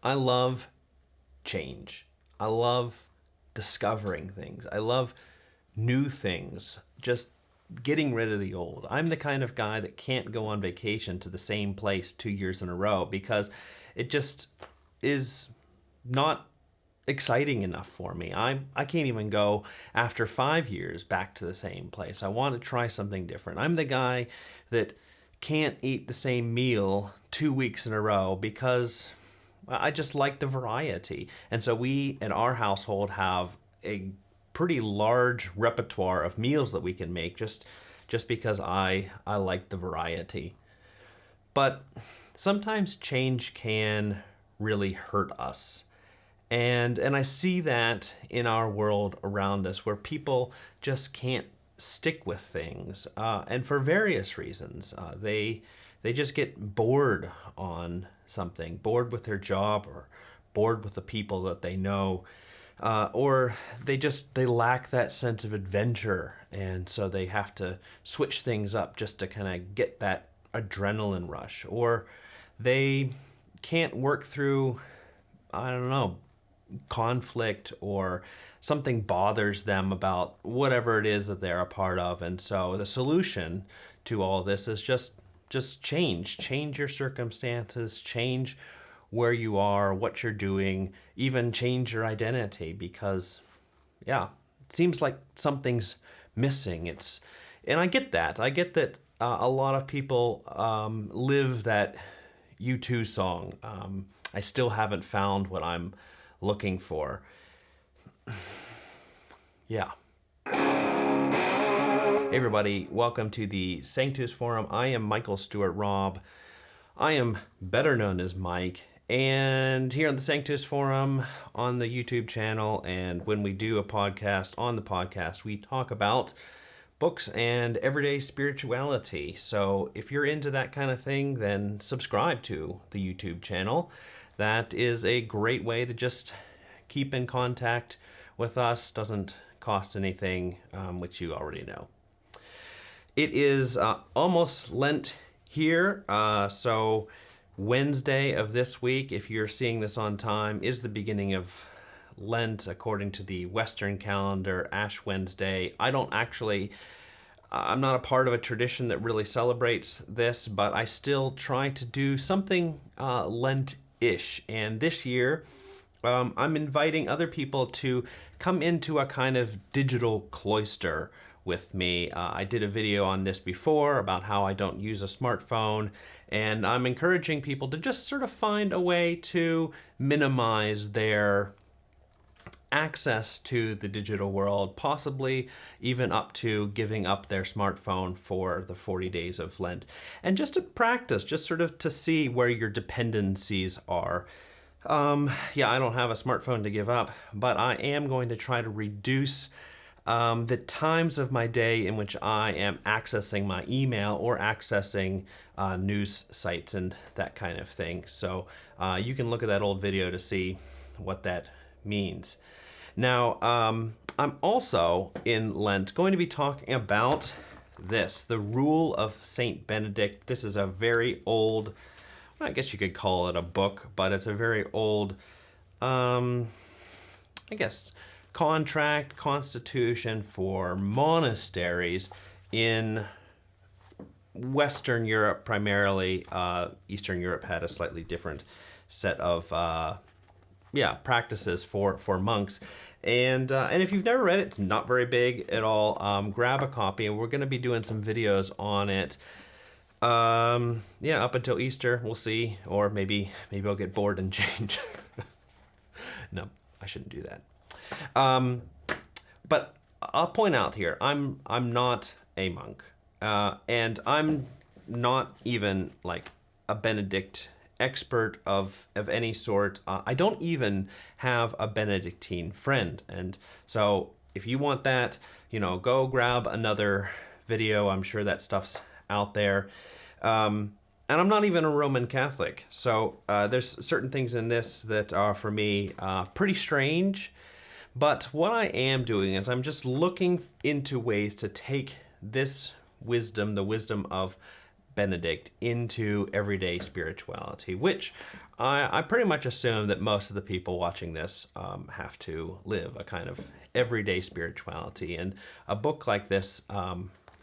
I love change. I love discovering things. I love new things. Just getting rid of the old. I'm the kind of guy that can't go on vacation to the same place 2 years in a row because it just is not exciting enough for me. I can't even go after 5 years back to the same place. I want to try something different. I'm the guy that can't eat the same meal 2 weeks in a row because I just like the variety. And so we in our household have a pretty large repertoire of meals that we can make just because I like the variety. But sometimes change can really hurt us. And I see that in our world around us where people just can't stick with things, and for various reasons. They just get bored on something, bored with their job or bored with the people that they know, or they lack that sense of adventure, and so they have to switch things up just to kind of get that adrenaline rush, or they can't work through, I don't know, conflict, or something bothers them about whatever it is that they're a part of. And so the solution to all this is just change your circumstances, change where you are, what you're doing, even change your identity, because yeah, it seems like something's missing. And I get that. A lot of people live that U2 song. I still haven't found what I'm looking for. Yeah. Hey everybody, welcome to the Sanctus Forum. I am Michael Stewart Robb. I am better known as Mike. And here on the Sanctus Forum, on the YouTube channel, and when we do a podcast on the podcast, we talk about books and everyday spirituality. So if you're into that kind of thing, then subscribe to the YouTube channel. That is a great way to just keep in contact with us. Doesn't cost anything, which you already know. It is almost Lent here, so Wednesday of this week, if you're seeing this on time, is the beginning of Lent according to the Western calendar, Ash Wednesday. I'm not a part of a tradition that really celebrates this, but I still try to do something Lent-ish. And this year, I'm inviting other people to come into a kind of digital cloister with me. I did a video on this before about how I don't use a smartphone, and I'm encouraging people to just sort of find a way to minimize their access to the digital world, possibly even up to giving up their smartphone for the 40 days of Lent. And just to practice, just sort of to see where your dependencies are. Yeah, I don't have a smartphone to give up, but I am going to try to reduce the times of my day in which I am accessing my email or accessing news sites and that kind of thing. So you can look at that old video to see what that means. Now, I'm also in Lent going to be talking about this, the Rule of Saint Benedict. This is a very old, I guess you could call it a book, but it's a very old, I guess, constitution for monasteries in Western Europe primarily. Eastern Europe had a slightly different set of practices for monks. And if you've never read it, it's not very big at all. Grab a copy, and we're going to be doing some videos on it. Up until Easter, we'll see, or maybe I'll get bored and change. No, I shouldn't do that. But I'll point out here, I'm not a monk, and I'm not even like a Benedict expert of any sort. I don't even have a Benedictine friend, and so if you want that, go grab another video. I'm sure that stuff's out there. And I'm not even a Roman Catholic, so there's certain things in this that are for me pretty strange. But what I am doing is I'm just looking into ways to take this wisdom, the wisdom of Benedict, into everyday spirituality, which I pretty much assume that most of the people watching this have to live a kind of everyday spirituality. And a book like this,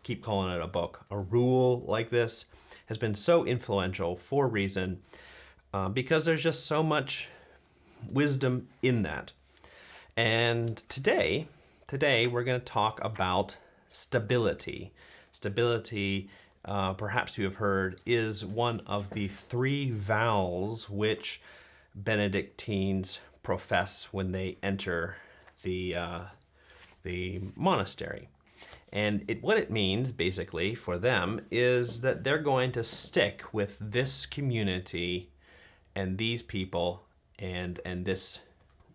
keep calling it a book, a rule like this, has been so influential for a reason, because there's just so much wisdom in that. And today we're going to talk about stability. Stability, perhaps you have heard, is one of the three vows which Benedictines profess when they enter the monastery. And what it means, basically, for them is that they're going to stick with this community and these people and this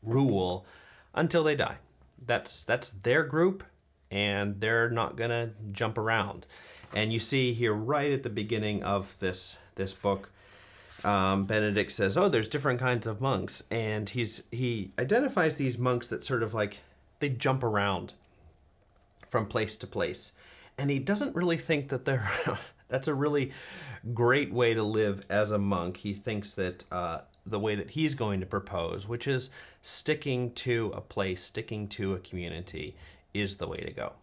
rule until they die. That's their group, and they're not gonna jump around. And you see here right at the beginning of this book, Benedict says, "Oh, there's different kinds of monks," and he identifies these monks that sort of like they jump around from place to place, and he doesn't really think that they're that's a really great way to live as a monk. He thinks that the way that he's going to propose, which is sticking to a place, sticking to a community, is the way to go.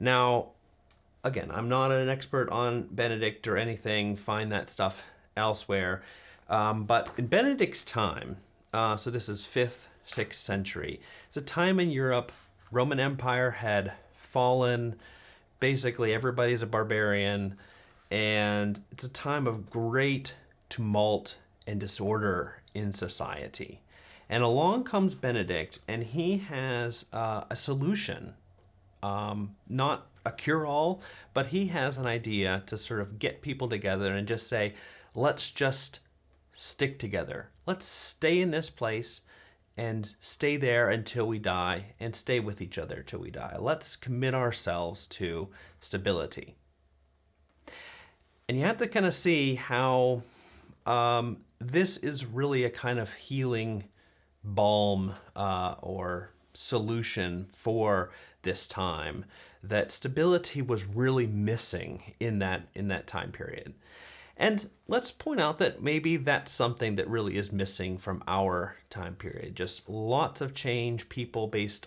Now, again, I'm not an expert on Benedict or anything. Find that stuff elsewhere. But in Benedict's time, so this is 5th, 6th century, it's a time in Europe, Roman Empire had fallen, basically everybody's a barbarian, and it's a time of great tumult and disorder in society. And along comes Benedict, and he has a solution, not a cure-all, but he has an idea to sort of get people together and just say, let's just stick together. Let's stay in this place and stay there until we die, and stay with each other till we die. Let's commit ourselves to stability. And you have to kind of see how this is really a kind of healing balm or solution for this time that stability was really missing in that time period. And let's point out that maybe that's something that really is missing from our time period. Just lots of change, people based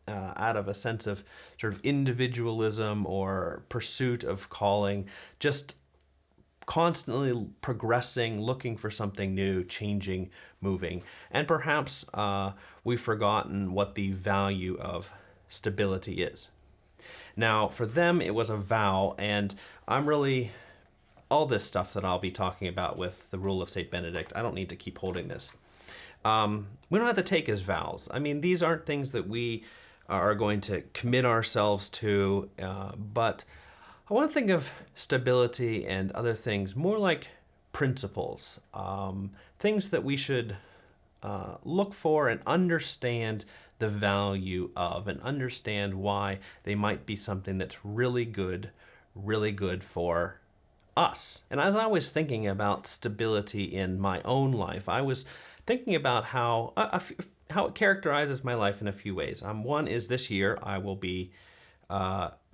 out of a sense of sort of individualism or pursuit of calling, just constantly progressing, looking for something new, changing, moving. And perhaps we've forgotten what the value of stability is. Now, for them, it was a vow, and all this stuff that I'll be talking about with the rule of St. Benedict, I don't need to keep holding this. We don't have to take as vows. I mean, these aren't things that we are going to commit ourselves to, but I want to think of stability and other things more like principles, things that we should look for and understand the value of, and understand why they might be something that's really good for us. And as I was thinking about stability in my own life, I was thinking about how it characterizes my life in a few ways. One is this year I will be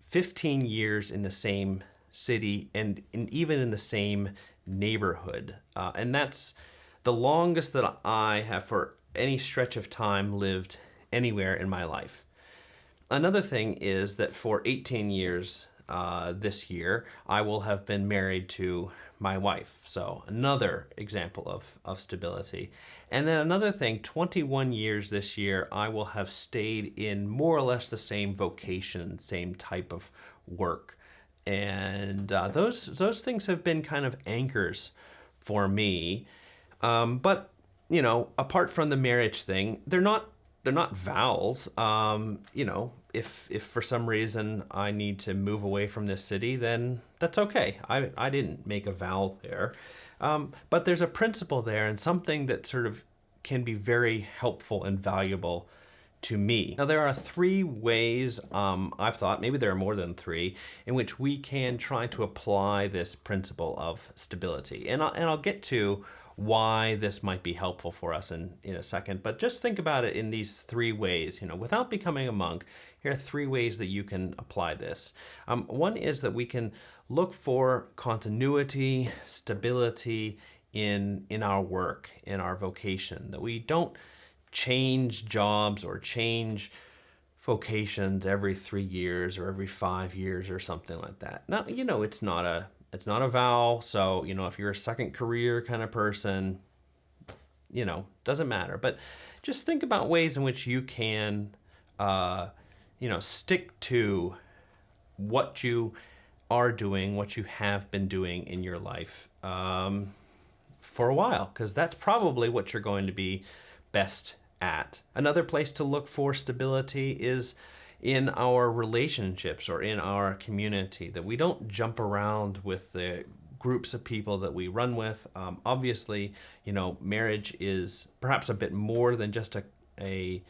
15 years in the same city and even in the same neighborhood. And that's the longest that I have for any stretch of time lived anywhere in my life. Another thing is that for 18 years this year, I will have been married to my wife. So another example of stability. And then another thing, 21 years this year, I will have stayed in more or less the same vocation, same type of work. And those things have been kind of anchors for me. But, apart from the marriage thing, they're not vows. If for some reason I need to move away from this city, then that's okay. I didn't make a vow there. But there's a principle there, and something that sort of can be very helpful and valuable to me. Now, there are three ways, I've thought, maybe there are more than three, in which we can try to apply this principle of stability. And I'll get to why this might be helpful for us in a second, but just think about it in these three ways. Without becoming a monk, here are three ways that you can apply this. One is that we can look for continuity, stability in our work, in our vocation, that we don't change jobs or change vocations every 3 years or every 5 years or something like that. Now, it's not a vow. So, if you're a second career kind of person, doesn't matter. But just think about ways in which you can, stick to what you are doing, what you have been doing in your life for a while, because that's probably what you're going to be best at. Another place to look for stability is in our relationships or in our community, that we don't jump around with the groups of people that we run with. Obviously, marriage is perhaps a bit more than just a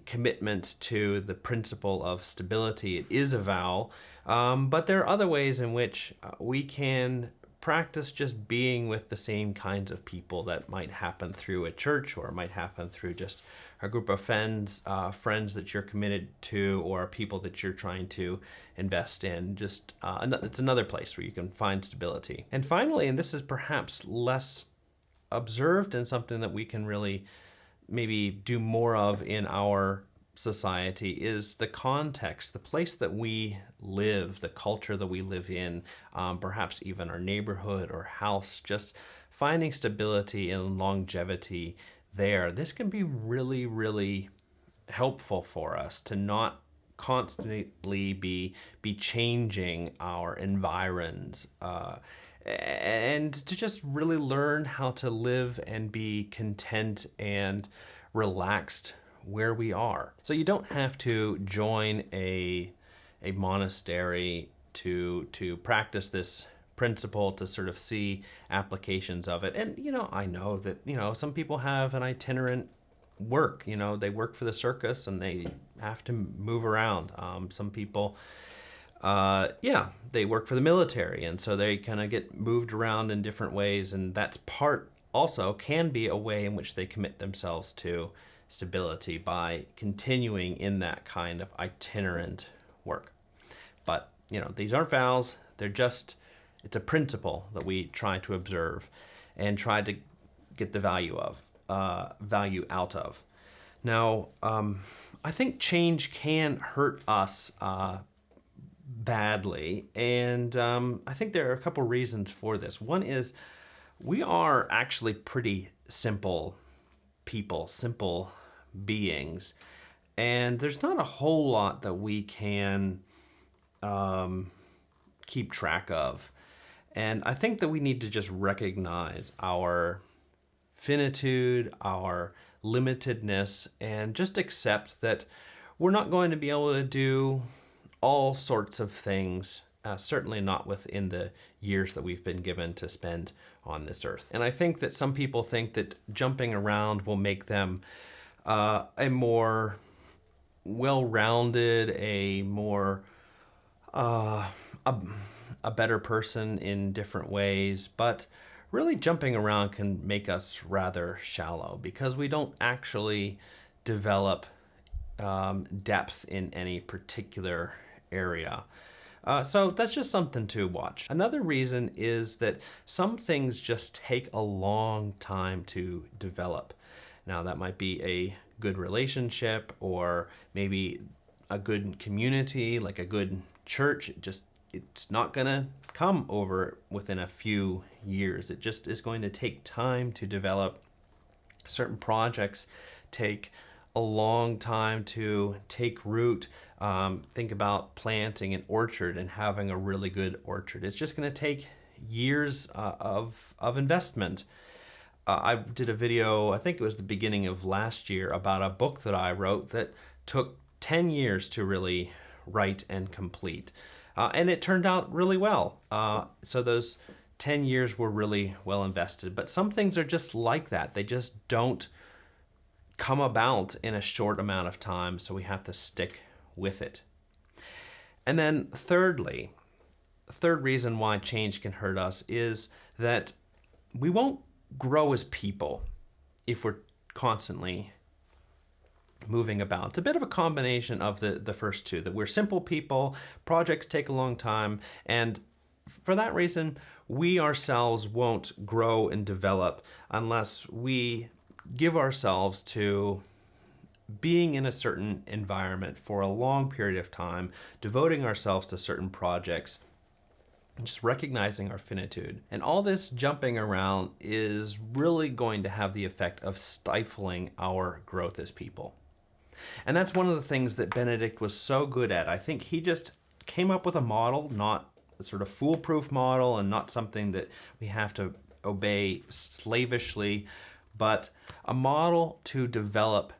commitment to the principle of stability. It is a vow, but there are other ways in which we can practice just being with the same kinds of people. That might happen through a church, or it might happen through just a group of friends that you're committed to, or people that you're trying to invest in. Just it's another place where you can find stability. And finally, and this is perhaps less observed and something that we can really maybe do more of in our society, is the context, the place that we live, the culture that we live in, perhaps even our neighborhood or house. Just finding stability and longevity there. This can be really, really helpful for us to not constantly be changing our environs, and to just really learn how to live and be content and relaxed where we are. So you don't have to join a monastery to practice this principle, to sort of see applications of it. And I know that some people have an itinerant work. They work for the circus and they have to move around. Some people they work for the military, and so they kind of get moved around in different ways, and that's also can be a way in which they commit themselves to stability, by continuing in that kind of itinerant work. But these aren't vows. It's a principle that we try to observe and try to get the value out of. Now, I think change can hurt us badly, and I think there are a couple reasons for this. One is we are actually pretty simple people, simple beings, and there's not a whole lot that we can keep track of. And I think that we need to just recognize our finitude, our limitedness, and just accept that we're not going to be able to do all sorts of things, certainly not within the years that we've been given to spend on this earth. And I think that some people think that jumping around will make them a more well-rounded, a more a better person in different ways. But really, jumping around can make us rather shallow, because we don't actually develop depth in any particular area. So that's just something to watch. Another reason is that some things just take a long time to develop. Now, that might be a good relationship, or maybe a good community, like a good church. It's not gonna come over within a few years. It just is going to take time to develop. Certain projects take a long time to take root. Think about planting an orchard and having a really good orchard. It's just going to take years of investment. I did a video, I think it was the beginning of last year, about a book that I wrote that took 10 years to really write and complete. And it turned out really well. So those 10 years were really well invested. But some things are just like that. They just don't come about in a short amount of time, so we have to stick with it. And then thirdly, the third reason why change can hurt us is that we won't grow as people if we're constantly moving about. It's a bit of a combination of the first two, that we're simple people, projects take a long time, and for that reason, we ourselves won't grow and develop unless we give ourselves to being in a certain environment for a long period of time, devoting ourselves to certain projects, just recognizing our finitude. And all this jumping around is really going to have the effect of stifling our growth as people. And that's one of the things that Benedict was so good at. I think he just came up with a model, not a sort of foolproof model and not something that we have to obey slavishly, but a model to develop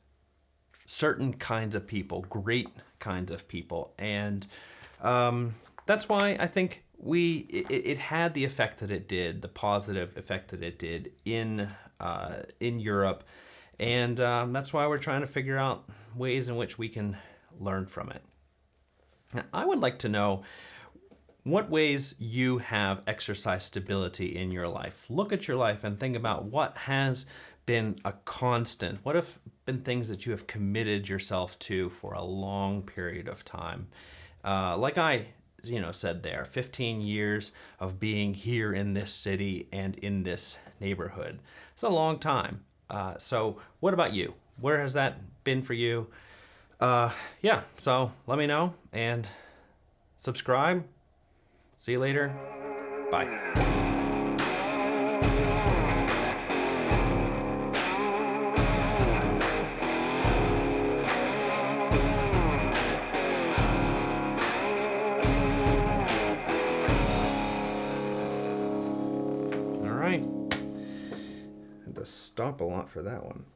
certain kinds of people, great kinds of people. And that's why I think it had the effect that it did, the positive effect that it did in Europe. And that's why we're trying to figure out ways in which we can learn from it. Now, I would like to know what ways you have exercised stability in your life. Look at your life and think about what has been a constant. What have been things that you have committed yourself to for a long period of time? Like I said there, 15 years of being here in this city and in this neighborhood. It's a long time. So what about you? Where has that been for you? So let me know and subscribe. See you later. Bye. Had to stop a lot for that one.